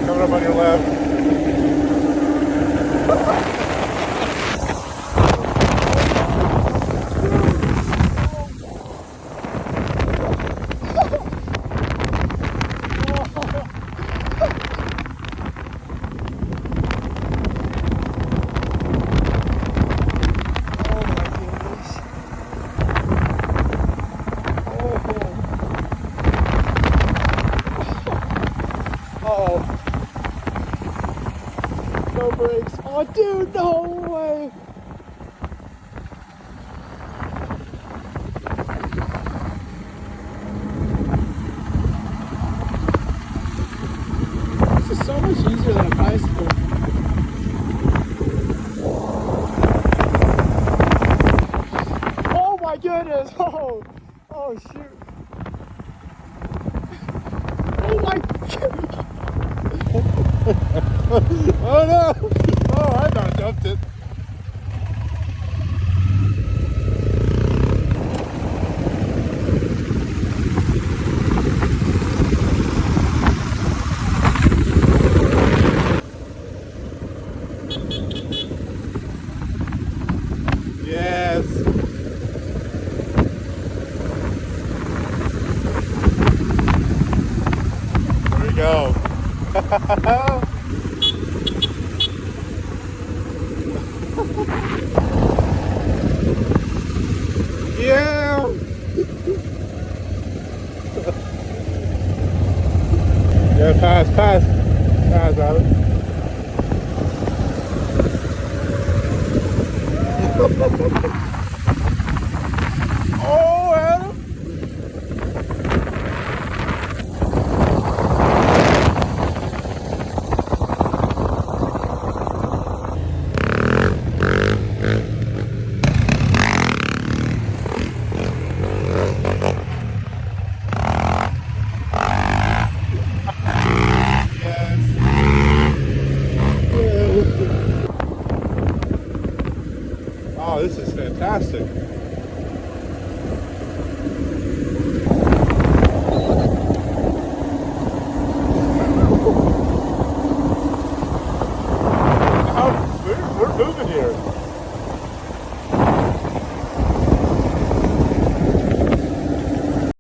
Coming up on your left. No brakes. Oh, dude, no way. This is so much easier than a bicycle. Oh my goodness. Oh shoot. Oh my god. Oh no! Oh, I about dumped it. Yes. There we go. Yeah. Yeah, pass, Adam. Oh, Adam. Oh, this is fantastic.